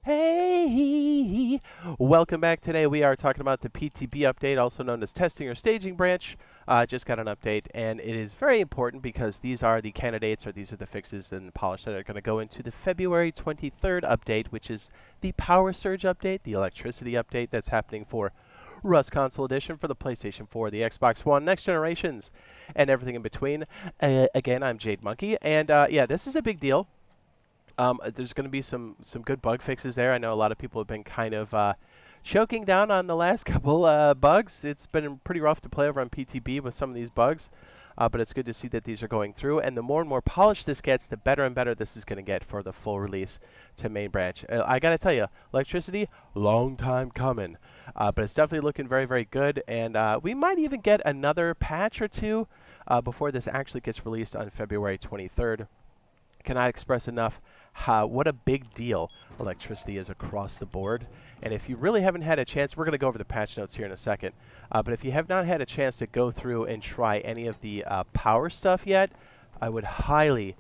Hey, welcome back. Today we are talking about the PTB update, also known as testing or staging branch. Just got an update, and it is very important because these are the candidates, or these are the fixes and polish that are going to go into the February 23rd update, which is the power surge update, the electricity update that's happening for Rust Console Edition for the PlayStation 4, the Xbox One, next generations, and everything in between. Again, I'm Jade Monkey, and yeah, this is a big deal. There's going to be some good bug fixes there. I know a lot of people have been kind of choking down on the last couple bugs. It's been pretty rough to play over on PTB with some of these bugs, but it's good to see that these are going through. And the more and more polished this gets, the better and better this is going to get for the full release to main branch. I got to tell you, electricity, long time coming, but it's definitely looking very, very good. And we might even get another patch or two before this actually gets released on February 23rd. Cannot express enough what a big deal electricity is across the board. And if you really haven't had a chance, we're going to go over the patch notes here in a second, but if you have not had a chance to go through and try any of the power stuff yet, I would highly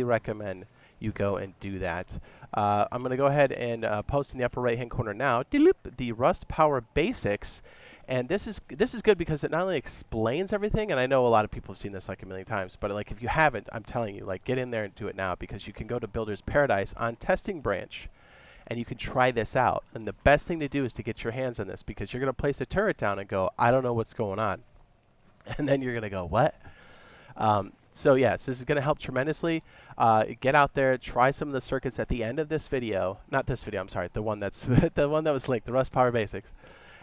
recommend you go and do that. I'm going to go ahead and post in the upper right hand corner now the Rust Power Basics. And this is good because it not only explains everything, and I know a lot of people have seen this like a million times, but like if you haven't, I'm telling you, like get in there and do it now, because you can go to Builder's Paradise on Testing Branch, and you can try this out. And the best thing to do is to get your hands on this, because you're going to place a turret down and go, I don't know what's going on. And then you're going to go, what? So yes, this is going to help tremendously. Get out there, try some of the circuits at the end of this video. Not this video, I'm sorry, the one that's the one that was linked, the Rust Power Basics.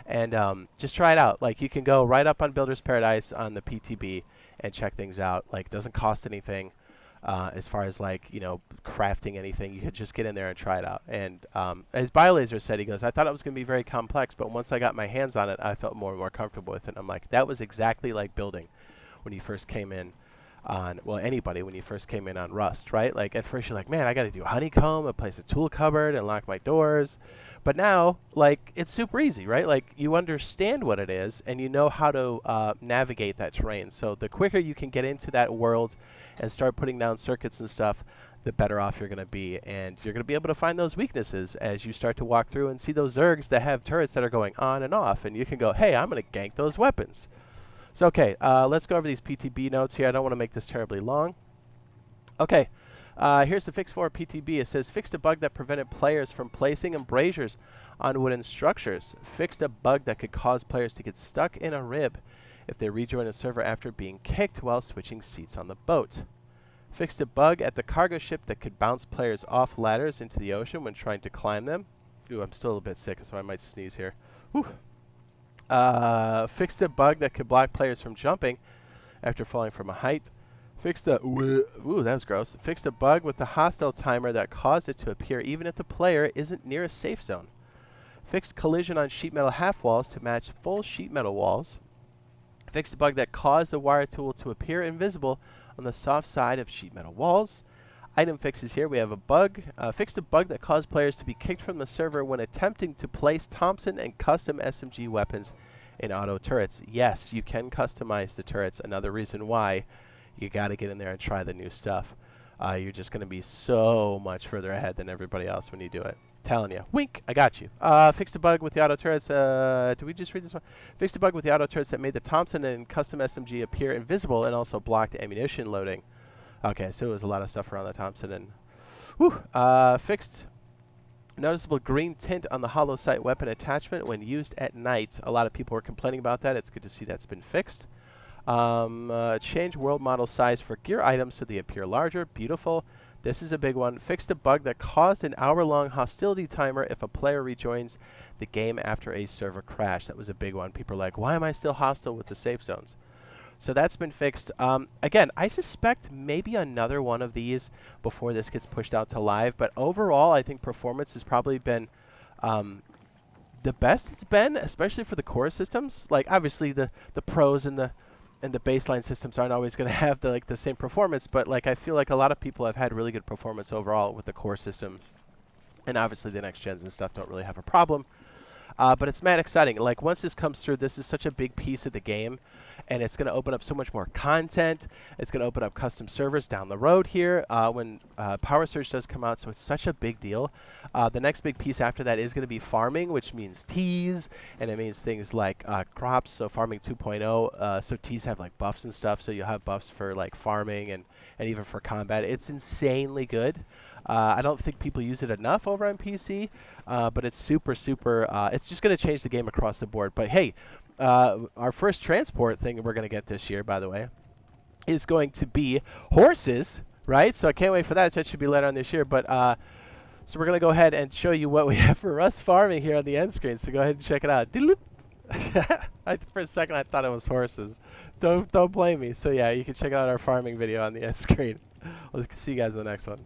And just try it out. Like you can go right up on Builder's Paradise on the PTB and check things out. Like it doesn't cost anything as far as like, you know, crafting anything. You could just get in there and try it out. And as BioLaser said, he goes, I thought it was going to be very complex, but once I got my hands on it, I felt more and more comfortable with it. I'm like, that was exactly like building when you first came in on, well, anybody when you first came in on Rust, right? Like at first you're like, man, I got to do honeycomb and place a tool cupboard and lock my doors. But now, like, it's super easy, right? Like, you understand what it is, and you know how to navigate that terrain. So the quicker you can get into that world and start putting down circuits and stuff, the better off you're going to be. And you're going to be able to find those weaknesses as you start to walk through and see those Zergs that have turrets that are going on and off. And you can go, hey, I'm going to gank those weapons. So, okay, let's go over these PTB notes here. I don't want to make this terribly long. Okay. Here's the fix for PTB. It says, fixed a bug that prevented players from placing embrasures on wooden structures. Fixed a bug that could cause players to get stuck in a rib if they rejoin a server after being kicked while switching seats on the boat. Fixed a bug at the cargo ship that could bounce players off ladders into the ocean when trying to climb them. Ooh, I'm still a bit sick, so I might sneeze here. Whew. Fixed a bug that could block players from jumping after falling from a height. Fixed a, ooh, that was gross. Fixed a bug with the hostile timer that caused it to appear even if the player isn't near a safe zone. Fixed collision on sheet metal half walls to match full sheet metal walls. Fixed a bug that caused the wire tool to appear invisible on the soft side of sheet metal walls. Item fixes here. We have a bug. Fixed a bug that caused players to be kicked from the server when attempting to place Thompson and custom SMG weapons in auto turrets. Yes, you can customize the turrets. Another reason why you got to get in there and try the new stuff. You're just going to be so much further ahead than everybody else when you do it. Telling you. Wink, I got you. Fixed a bug with the auto turrets. Did we just read this one? Fixed a bug with the auto turrets that made the Thompson and custom SMG appear invisible and also blocked ammunition loading. Okay, so it was a lot of stuff around the Thompson. And whew, fixed noticeable green tint on the hollow sight weapon attachment when used at night. A lot of people were complaining about that. It's good to see that's been fixed. Change world model size for gear items so they appear larger. Beautiful. This is a big one. Fixed a bug that caused an hour-long hostility timer if a player rejoins the game after a server crash. That was a big one. People are like, why am I still hostile with the safe zones? So that's been fixed. Again, I suspect maybe another one of these before this gets pushed out to live. But overall, I think performance has probably been the best it's been, especially for the core systems. Like, obviously, the pros and the baseline systems aren't always going to have the same performance, but like I feel like a lot of people have had really good performance overall with the core systems, and obviously the next gens and stuff don't really have a problem. But it's mad exciting. Like, once this comes through, this is such a big piece of the game, and it's going to open up so much more content. It's going to open up custom servers down the road here when Power Surge does come out, so it's such a big deal. The next big piece after that is going to be farming, which means teas, and it means things like crops, so farming 2.0. So teas have like buffs and stuff, so you'll have buffs for like farming and even for combat. It's insanely good. I don't think people use it enough over on PC, but it's super, it's just going to change the game across the board. But hey, our first transport thing we're going to get this year, by the way, is going to be horses, right? So I can't wait for that. That should be later on this year. But so we're going to go ahead and show you what we have for Rust farming here on the end screen. So go ahead and check it out. For a second, I thought it was horses. Don't blame me. So yeah, you can check out our farming video on the end screen. We'll see you guys in the next one.